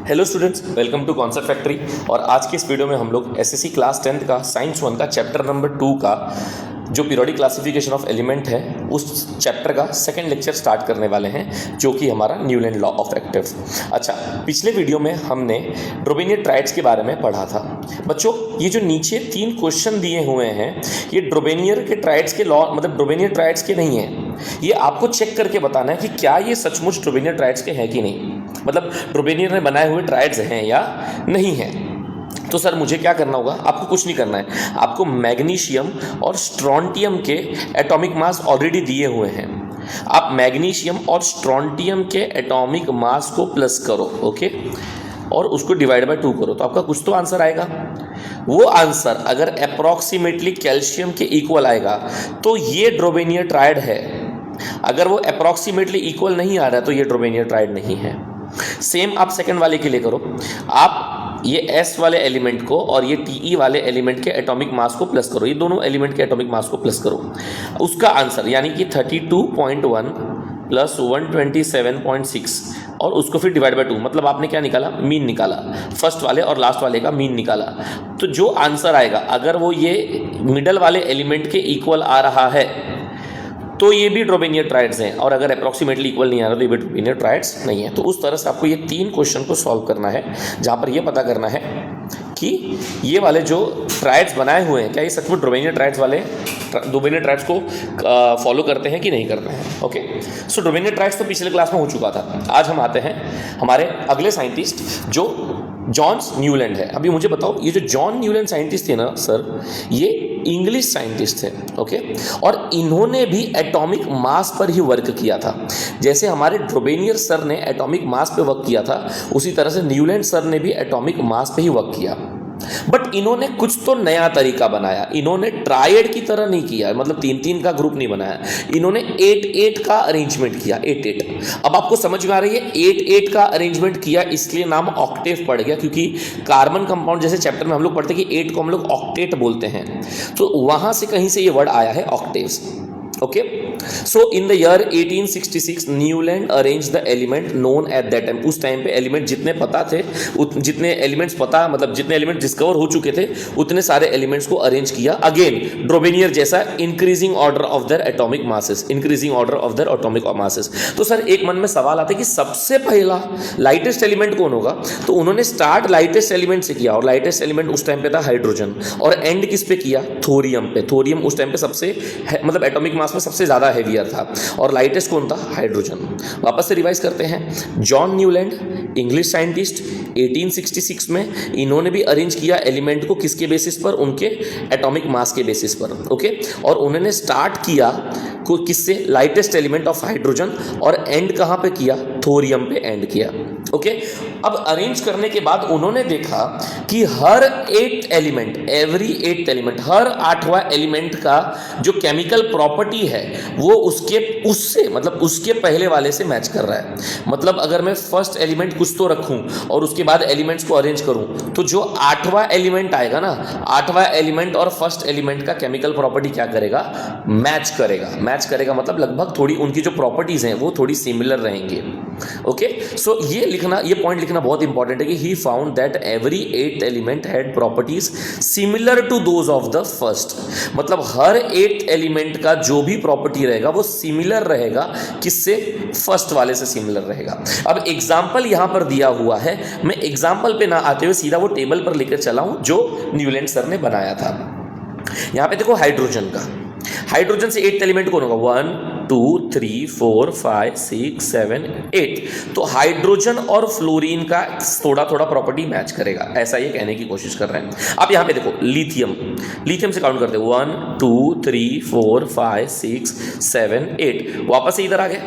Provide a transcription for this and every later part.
Hello students, welcome to Concept Factory. और आज की इस वीडियो में हम लोग एसएससी क्लास 10th का साइंस 1 का चैप्टर नंबर 2 का जो पीरियोडिक क्लासिफिकेशन ऑफ एलिमेंट है उस चैप्टर का सेकंड लेक्चर स्टार्ट करने वाले हैं, जो कि हमारा न्यूलैंड लॉ ऑफ एक्टिव्स। अच्छा, पिछले वीडियो में हमने ड्रोबेनियर ट्राइड्स के बारे में पढ़ा था। बच्चों, ये जो नीचे 3 क्वेश्चन दिए हुए हैं ये ड्रोबेनियर के ट्राइड्स के लॉ मतलब ड्रोबेनियर ट्राइड्स के नहीं हैं। ये आपको चेक करके बताना है कि क्या ये सचमुच ड्रोबेनियर ट्राइड्स के हैं कि नहीं, मतलब ड्रोबेनियर ने बनाए हुए ट्राइड्स हैं या नहीं हैं। तो सर मुझे क्या करना होगा? आपको कुछ नहीं करना है, आपको मैग्नीशियम और स्ट्रोंटियम के एटॉमिक मास ऑलरेडी दिए हुए हैं। आप मैग्नीशियम और स्ट्रोंटियम के एटॉमिक मास को प्लस करो, ओके, और उसको डिवाइड बाय 2 करो, तो आपका कुछ तो आंसर आएगा। वो आंसर अगर अप्रॉक्सीमेटली कैल्शियम के इक्वल आएगा तो ये ड्रोबेनियर ट्राइड है। अगर वो अप्रॉक्सीमेटली इक्वल नहीं आ रहा है तो ये ड्रोबेनियर ट्राइड नहीं है। सेम आप सेकंड वाले के लिए करो। आप ये S वाले एलिमेंट को और ये TE वाले एलिमेंट के एटॉमिक मास को प्लस करो, ये दोनों एलिमेंट के एटॉमिक मास को प्लस करो। उसका आंसर यानी कि 32.1 प्लस 127.6 और उसको फिर डिवाइड बाय 2, मतलब आपने क्या निकाला? मीन निकाला। फर्स्ट वाले और लास्ट वाले का मीन निकाला। तो जो आंसर आएगा अगर वो ये मिडल वाले एलिमेंट के इक्वल आ रहा है तो ये भी ड्रोबेनियर ट्राइड्स हैं, और अगर अप्रॉक्सीमेटली इक्वल नहीं आ रहा तो ये भी ड्रोबेनियर ट्राइड्स नहीं है। तो उस तरह से आपको ये 3 क्वेश्चन को सॉल्व करना है, जहाँ पर ये पता करना है कि ये वाले जो ट्राइड्स बनाए हुए हैं क्या ये सचमुच ड्रोबेनियर ट्राइड्स वाले ड्रोबेनियर ट्राइड्स को फॉलो करते हैं कि नहीं करते हैं। ओके, सो ड्रोबेनियर ट्राइड्स तो पिछले क्लास में हो चुका था। आज हम आते हैं हमारे अगले साइंटिस्ट जो जॉन न्यूलैंड है। अभी मुझे बताओ, ये जो जॉन न्यूलैंड साइंटिस्ट थे ना सर, ये इंग्लिश साइंटिस्ट थे, ओके, और इन्होंने भी एटॉमिक मास पर ही वर्क किया था। जैसे हमारे ड्रोबेनियर सर ने एटॉमिक मास पे वर्क किया था, उसी तरह से न्यूलैंड सर ने भी एटॉमिक मास पे ही वर्क किया। बट इन्होंने कुछ तो नया तरीका बनाया। इन्होंने ट्रायड की तरह नहीं किया, मतलब 3-3 का ग्रुप नहीं बनाया, इन्होंने 8-8 का अरेंजमेंट किया। 8-8 अब आपको समझ में आ रही है? 8-8 का अरेंजमेंट किया इसलिए नाम ऑक्टेव पड़ गया, क्योंकि कार्बन कंपाउंड जैसे चैप्टर में हम लोग पढ़ते हैं कि 8 को हम लोग ऑक्टेट बोलते हैं, तो वहां से कहीं से ये वर्ड आया है octaves. Okay, so in the year 1866 Newland arrange the element known at that time. उस टाइम पे एलिमेंट जितने पता थे, जितने एलिमेंट्स पता, मतलब जितने एलिमेंट डिस्कवर हो चुके थे उतने सारे एलिमेंट्स को अरेंज किया। अगेन ड्रोबेनियर जैसा increasing order of their atomic masses, increasing order of their atomic masses. तो सर एक मन में सवाल आता है कि सबसे पहला लाइटेस्ट एलिमेंट कौन होगा? तो उन्होंने स्टार्ट लाइटेस्ट एलिमेंट से किया, और लाइटेस्ट एलिमेंट उस टाइम पे था हाइड्रोजन, और एंड किस पे किया? थोरियम पे। थोरियम उस टाइम पे सबसे मतलब एटॉमिक मास में सबसे ज्यादा हेवियर था, और लाइटेस्ट कौन था? हाइड्रोजन। वापस से रिवाइज करते हैं। जॉन न्यूलैंड इंग्लिश साइंटिस्ट 1866 में इन्होंने भी अरेंज किया एलिमेंट को किसके बेसिस पर? उनके एटॉमिक मास के बेसिस पर, ओके, और उन्होंने स्टार्ट किया किससे? लाइटेस्ट एलिमेंट ऑफ हाइड्रोजन, और एंड कहां पे किया? थोरियम पे एंड किया, ओके। अब अरेंज करने के बाद उन्होंने देखा कि हर 8 एलिमेंट, एवरी 8 एलिमेंट, हर 8वां एलिमेंट का जो केमिकल प्रॉपर्टी है वो उससे मतलब उसके पहले वाले से मैच कर रहा है। मतलब अगर मैं फर्स्ट एलिमेंट कुछ तो रखूं और उसके बाद एलिमेंट्स को अरेंज करूं, तो जो 8वां एलिमेंट आएगा ना, 8वां एलिमेंट और फर्स्ट एलिमेंट का केमिकल प्रॉपर्टी क्या करेगा? मैच करेगा। मैच करेगा मतलब लगभग थोड़ी उनकी जो प्रॉपर्टीज हैं वो थोड़ी सिमिलर रहेंगे, ओके। सो ये लिखना, ये पॉइंट लिखना बहुत इंपॉर्टेंट है कि he found that every 8 element had properties similar to those of the first. मतलब हर 8 एलिमेंट का जो भी प्रॉपर्टी रहेगा वो सिमिलर रहेगा किससे? फर्स्ट वाले से सिमिलर रहेगा। अब एग्जांपल यहां पर दिया हुआ है, मैं एग्जांपल पे ना आते हुए सीधा वो टेबल पर लेकर चला हूं जो न्यूलैंड सर ने बनाया था। यहां पे देखो हाइड्रोजन का, हाइड्रोजन से 8 एलिमेंट कौन होगा? 1 2 3 4 5 6 7 8। तो हाइड्रोजन और फ्लोरीन का थोड़ा थोड़ा प्रॉपर्टी मैच करेगा, ऐसा ये कहने की कोशिश कर रहे हैं। अब यहां पे देखो लिथियम, लिथियम से काउंट करते हैं 1 2 3 4 5 6 7 8। वापस से इधर आ गए,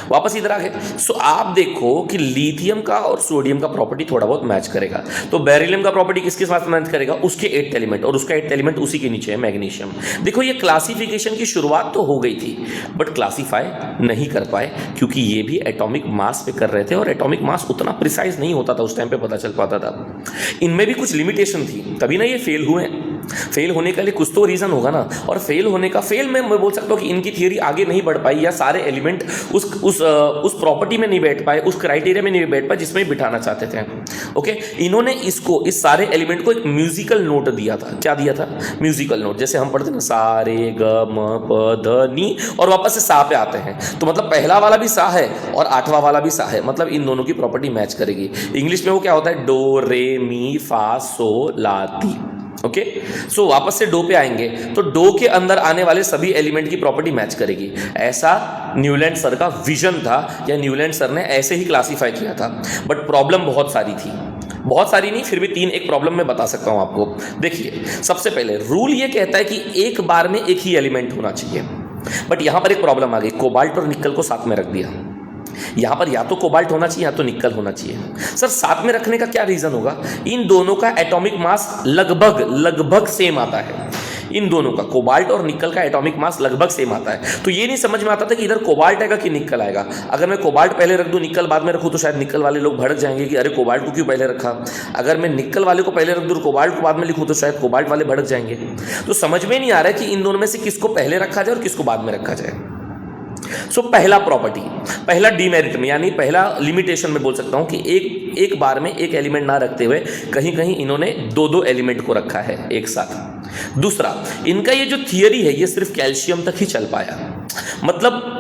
वापस इधर आ गए। सो आप देखो कि लिथियम का और सोडियम का प्रॉपर्टी थोड़ा बहुत मैच करेगा। तो बेरिलियम का प्रॉपर्टी किसके साथ मैच करेगा? उसके 8 एलिमेंट, और उसका 8 एलिमेंट उसी के नीचे है मैग्नीशियम। देखो ये क्लासिफिकेशन की शुरुआत तो हो गई थी, बट क्लासीफाई नहीं कर पाए क्योंकि ये भी एटॉमिक मास पे कर रहे थे, और एटॉमिक मास उतना प्रिसाइज नहीं होता था उस टाइम पे, पता चल पाता था। इनमें भी कुछ लिमिटेशन थी, तभी ना ये फेल हुए। फेल होने के लिए कुछ तो रीज़न होगा ना, और फेल होने का, फेल में मैं बोल सकता हूँ कि इनकी थियरी आगे नहीं बढ़ पाई या सारे एलिमेंट उस प्रॉपर्टी में नहीं बैठ पाए, उस क्राइटेरिया में नहीं बैठ पाए जिसमें बिठाना चाहते थे। ओके, इन्होंने इस सारे एलिमेंट को एक म्यूजिकल नोट दिया था। क्या दिया था? Musical note. जैसे हम पढ़ते ना सा रे ग म प ध नी और वापस से सा पे आते हैं, तो मतलब पहला वाला भी सा है और आठवां वाला भी सा है, मतलब इन दोनों की प्रॉपर्टी मैच करेगी। इंग्लिश में वो क्या होता है? डो रे मी फा सो ला ती। ओके, सो वापस से डो पे आएंगे तो डो के अंदर आने वाले सभी एलिमेंट की प्रॉपर्टी मैच करेगी। ऐसा न्यूलैंड सर का विजन था, या न्यूलैंड सर ने ऐसे ही क्लासीफाई किया था। बट प्रॉब्लम बहुत सारी थी, बहुत सारी नहीं, फिर भी 3 एक प्रॉब्लम मैं बता सकता हूं आपको। देखिए, सबसे पहले रूल ये कहता है कि एक बार में एक ही एलिमेंट होना चाहिए, बट यहां पर एक प्रॉब्लम आ गई, कोबाल्ट और निकल को साथ में रख दिया। यहां पर या तो कोबाल्ट होना चाहिए या तो निकल होना चाहिए। सर साथ में रखने का क्या रीजन होगा? इन दोनों का एटॉमिक मास लगभग सेम आता है। इन दोनों का, कोबाल्ट और निकल का एटॉमिक मास लगभग सेम आता है। तो ये नहीं समझ में आता था कि इधर कोबाल्ट आएगा कि निकल आएगा। अगर मैं कोबाल्ट पहले रख दूं, निकल बाद में रखूं, तो शायद निकल वाले लोग भड़क जाएंगे कि अरे कोबाल्ट को क्यों पहले रखा। अगर मैं निकल वाले को पहले रख दूं, कोबाल्ट को बाद में लिखूं, तो शायद कोबाल्ट वाले भड़क जाएंगे। तो समझ में नहीं आ रहा है कि इन दोनों में से किसको पहले रखा जाए और किसको बाद में रखा जाए। सो पहला प्रॉपर्टी, पहला डीमेरिट में, यानी पहला लिमिटेशन में बोल सकता हूं कि एक बार में एक एलिमेंट ना रखते हुए कहीं कहीं इन्होंने दो एलिमेंट को रखा है एक साथ। दूसरा, इनका ये जो थियरी है ये सिर्फ कैल्शियम तक ही चल पाया। मतलब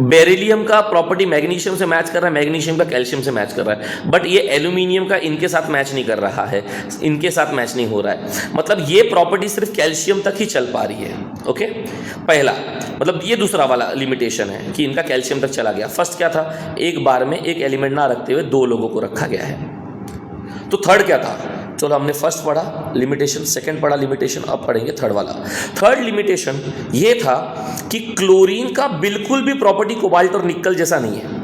बेरिलियम का प्रॉपर्टी मैग्नीशियम से मैच कर रहा है, मैग्नीशियम का कैल्शियम से मैच कर रहा है, बट ये एल्यूमिनियम का इनके साथ मैच नहीं कर रहा है, इनके साथ मैच नहीं हो रहा है। मतलब ये प्रॉपर्टी सिर्फ कैल्शियम तक ही चल पा रही है। ओके, पहला मतलब ये दूसरा वाला लिमिटेशन है कि इनका कैल्शियम तक चला गया। फर्स्ट क्या था? एक बार में एक एलिमेंट ना रखते हुए 2 लोगों को रखा गया है। तो थर्ड क्या था? चलो हमने फर्स्ट पढ़ा लिमिटेशन, सेकंड पढ़ा लिमिटेशन, अब पढ़ेंगे थर्ड वाला। थर्ड लिमिटेशन ये था कि क्लोरीन का बिल्कुल भी प्रॉपर्टी कोबाल्ट और निकल जैसा नहीं है।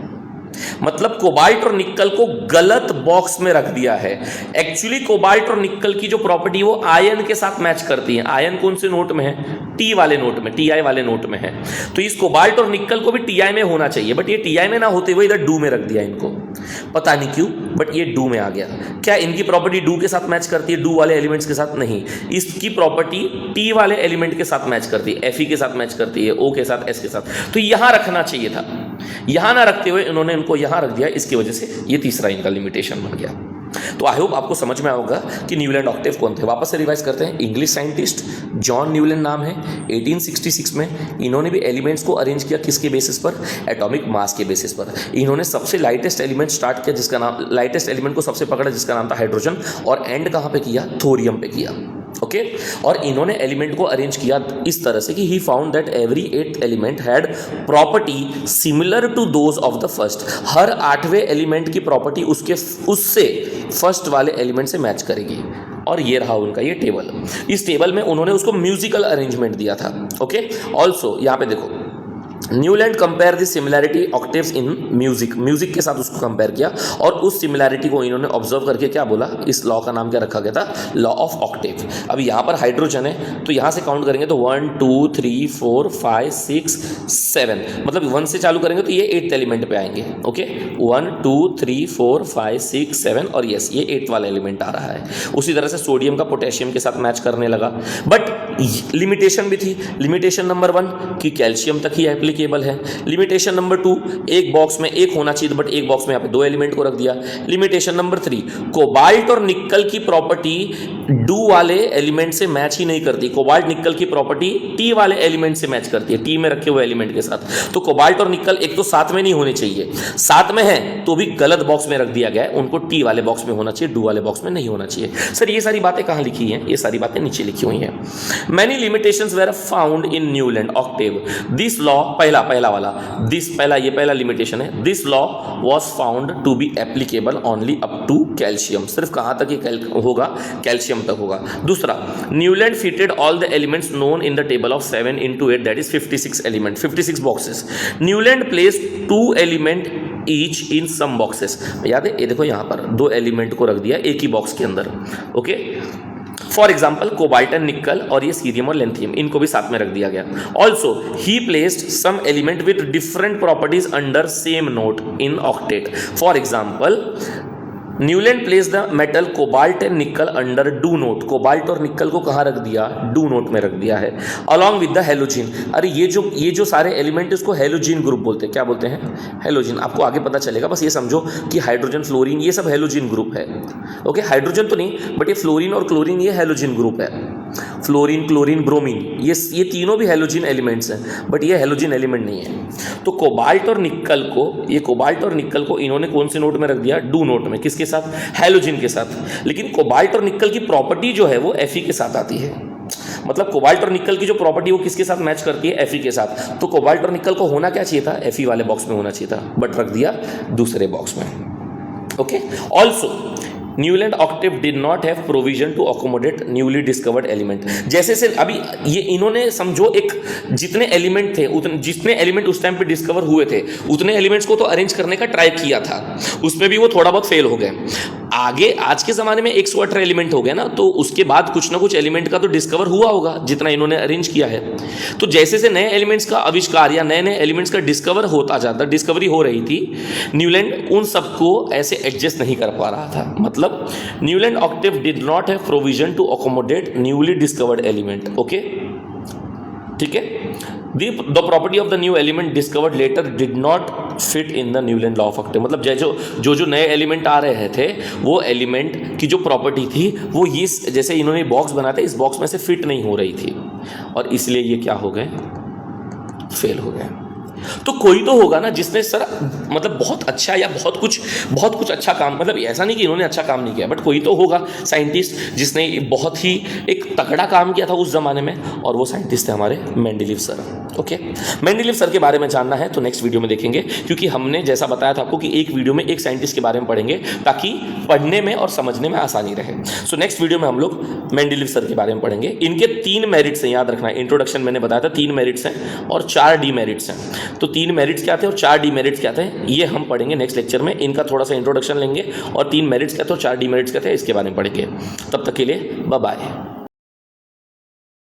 मतलब कोबाल्ट और निकल को गलत बॉक्स में रख दिया है। एक्चुअली कोबाल्ट और निकल की जो प्रॉपर्टी वो आयन के साथ मैच करती है। आयन कौन से नोट में है? टी वाले नोट में, टीआई वाले नोट में है। तो इस कोबाल्ट और निकल को भी टीआई में होना चाहिए, बट ये टीआई में ना होते हुए इधर डू में रख दिया इनको, पता नहीं क्यों, बट ये डू में आ गया। क्या इनकी प्रॉपर्टी डू के साथ मैच करती है? डू वाले एलिमेंट्स के साथ नहीं, इसकी प्रॉपर्टी टी वाले एलिमेंट के साथ मैच करती है, एफ के साथ मैच करती है, ओ के साथ, एस के साथ। तो यहां रखना चाहिए था, यहां ना रखते हुए इन्होंने इनको यहां रख दिया। इसकी वजह से ये तीसरा इनका लिमिटेशन बन गया। तो आई होप आपको समझ में आएगा कि न्यूलैंड ऑक्टेव कौन थे। वापस से रिवाइज करते हैं। इंग्लिश साइंटिस्ट जॉन न्यूलैंड नाम है। 1866 में इन्होंने भी एलिमेंट्स को अरेंज किया, किसके बेसिस पर? एटॉमिक मास के बेसिस पर। इन्होंने सबसे लाइटेस्ट एलिमेंट स्टार्ट किया जिसका नाम, लाइटेस्ट एलिमेंट को सबसे पकड़ा जिसका नाम था हाइड्रोजन, और एंड कहां पे किया? थोरियम पे किया। ओके, और इन्होंने एलिमेंट को अरेंज किया इस तरह से कि he found that every 8th element had property similar to those of the first. हर 8वें एलिमेंट की प्रॉपर्टी उससे फर्स्ट वाले एलिमेंट से मैच करेगी। और ये रहा उनका ये टेबल। इस टेबल में उन्होंने उसको म्यूजिकल अरेंजमेंट दिया था। ओके, ऑल्सो यहाँ पे देखो, Newland compare the similarity octaves in music के साथ उसको कंपेयर किया, और उस सिमिलैरिटी को इन्होंने ऑब्जर्व करके क्या बोला? इस लॉ का नाम क्या रखा गया था? Law of Octave. अब यहाँ पर हाइड्रोजन है तो यहाँ से काउंट करेंगे तो 1 2 3 4 5 6 7, मतलब 1 से चालू करेंगे तो ये 8th एलिमेंट पे आएंगे। ओके, 1 2 3 4 5 6 7, और यस ये 8th वाला एलिमेंट आ रहा है। उसी तरह से सोडियम का पोटेशियम के साथ मैच करने लगा, बट लिमिटेशन भी थी। लिमिटेशन नंबर 1 कि कैल्शियम तक ही एप्लीकेबल है। लिमिटेशन नंबर 2, एक बॉक्स में एक होना चाहिए, बट एक बॉक्स में यहाँ पे 2 एलिमेंट को रख दिया। लिमिटेशन नंबर 3, कोबाल्ट और निकल की प्रॉपर्टी डू वाले एलिमेंट से मैच ही नहीं करती। कोबाल्ट निकल की प्रॉपर्टी टी वाले एलिमेंट से मैच करती है, टी में रखे हुए एलिमेंट के साथ। तो कोबाल्ट और निकल एक तो साथ में नहीं होने चाहिए, साथ में है तो भी गलत बॉक्स में रख दिया गया है, उनको टी वाले बॉक्स में होना चाहिए, डू वाले बॉक्स में नहीं होना चाहिए। सर ये सारी बातें कहाँ लिखी हैं? ये सारी बातें नीचे लिखी हुई हैं। Many limitations were found in Newland octave. This law, पहला वाला, ये पहला लिमिटेशन है। This law was found to be applicable only up to calcium. सिर्फ कहां तक ये होगा? कैल्शियम तक होगा। दूसरा, Newland fitted all the elements known in the table of 7 into 8, that is 56 element, 56 boxes. Newland place 2 element each in some boxes. याद है? ये देखो यहां पर 2 एलिमेंट को रख दिया एक ही बॉक्स के अंदर। Okay, for example cobalt and निकल, और ये सीरियम और लेंथियम, इनको भी साथ में रख दिया गया। Also he placed some element with different properties under same note in octet. For example Newland place the metal cobalt and nickel under do note. Cobalt और निकल को कहाँ रख दिया? डू नोट में रख दिया है, अलॉन्ग विद द हेलोजिन। अरे ये जो सारे एलिमेंट उसको हेलोजिन ग्रुप बोलते हैं। क्या बोलते हैं? हेलोजिन। आपको आगे पता चलेगा, बस ये समझो कि हाइड्रोजन, फ्लोरीन, ये सब हेलोजिन ग्रुप है। ओके, हाइड्रोजन तो नहीं, बट ये फ्लोरीन और क्लोरीन ये हेलोजिन ग्रुप है। फ्लोरीन, क्लोरीन, ब्रोमीन, ये तीनों भी हेलोजिन एलिमेंट्स हैं, बट ये हेलोजिन एलिमेंट नहीं है। तो कोबाल्ट और निकल को इन्होंने कौन से नोट में रख दिया? डू नोट में। किसके साथ? हेलोजिन के साथ। लेकिन कोबाल्ट और निकल की प्रॉपर्टी जो है वो Fe के साथ आती है। मतलब कोबाल्ट और निकल की जो प्रॉपर्टी वो किसके साथ मैच करती है? Fe के साथ। तो कोबाल्ट और निकल को होना क्या चाहिए था? Fe वाले बॉक्स में होना चाहिए था, बट रख दिया दूसरे बॉक्स में। Okay, also Newland octave did not have provision to accommodate newly discovered element. जैसे से अभी ये इन्होंने समझो एक जितने एलिमेंट थे, जितने एलिमेंट उस टाइम पे डिस्कवर हुए थे, उतने एलिमेंट्स को तो अरेंज करने का ट्राई किया था, उसमें भी वो थोड़ा बहुत फेल हो गए। आगे आज के ज़माने में 118 एलिमेंट हो गए ना, तो उसके बाद कुछ ना कुछ एलिमेंट का तो डिस्कवर हुआ होगा जितना इन्होंने अरेंज किया है। तो जैसे से नए एलिमेंट्स का आविष्कार या नए नए एलिमेंट्स का डिस्कवरी हो रही थी, न्यूलैंड उन सबको ऐसे एडजस्ट नहीं कर पा रहा था। मतलब Newland octave did not have provision to accommodate newly discovered element. Okay, ठीक है। The property of the new element discovered later did not fit in the Newland law of octave. मतलब जो नए एलिमेंट आ रहे थे, वो एलिमेंट की जो प्रॉपर्टी थी वो ये जैसे इन्होंने बॉक्स बनाया था, इस बॉक्स में से फिट नहीं हो रही थी, और इसलिए ये क्या हो गए? फेल हो गए। तो कोई तो होगा ना जिसने सर मतलब बहुत अच्छा या बहुत कुछ अच्छा काम, मतलब ऐसा नहीं कि इन्होंने अच्छा काम नहीं किया, बट कोई तो होगा साइंटिस्ट जिसने बहुत ही एक तगड़ा काम किया था उस जमाने में, और वो साइंटिस्ट थे हमारे Mendeleev sir. Okay, Mendeleev sir के बारे में जानना है तो नेक्स्ट वीडियो में देखेंगे, क्योंकि हमने जैसा बताया था आपको कि एक वीडियो में एक साइंटिस्ट के बारे में पढ़ेंगे ताकि पढ़ने में और समझने में आसानी रहे। सो नेक्स्ट वीडियो में हम लोग मेंडेलीव सर के बारे में पढ़ेंगे। इनके 3 मेरिट्स हैं, याद रखना। इंट्रोडक्शन मैंने बताया था 3 मेरिट्स हैं और 4 डीमेरिट्स हैं। तो 3 मेरिट्स क्या थे और 4 डीमेरिट्स क्या थे, ये हम पढ़ेंगे नेक्स्ट लेक्चर में। इनका थोड़ा सा इंट्रोडक्शन लेंगे और 3 मेरिट्स क्या थे और 4 डीमेरिट्स क्या थे, इसके बारे में पढ़ेंगे। तब तक के लिए बाय बाय।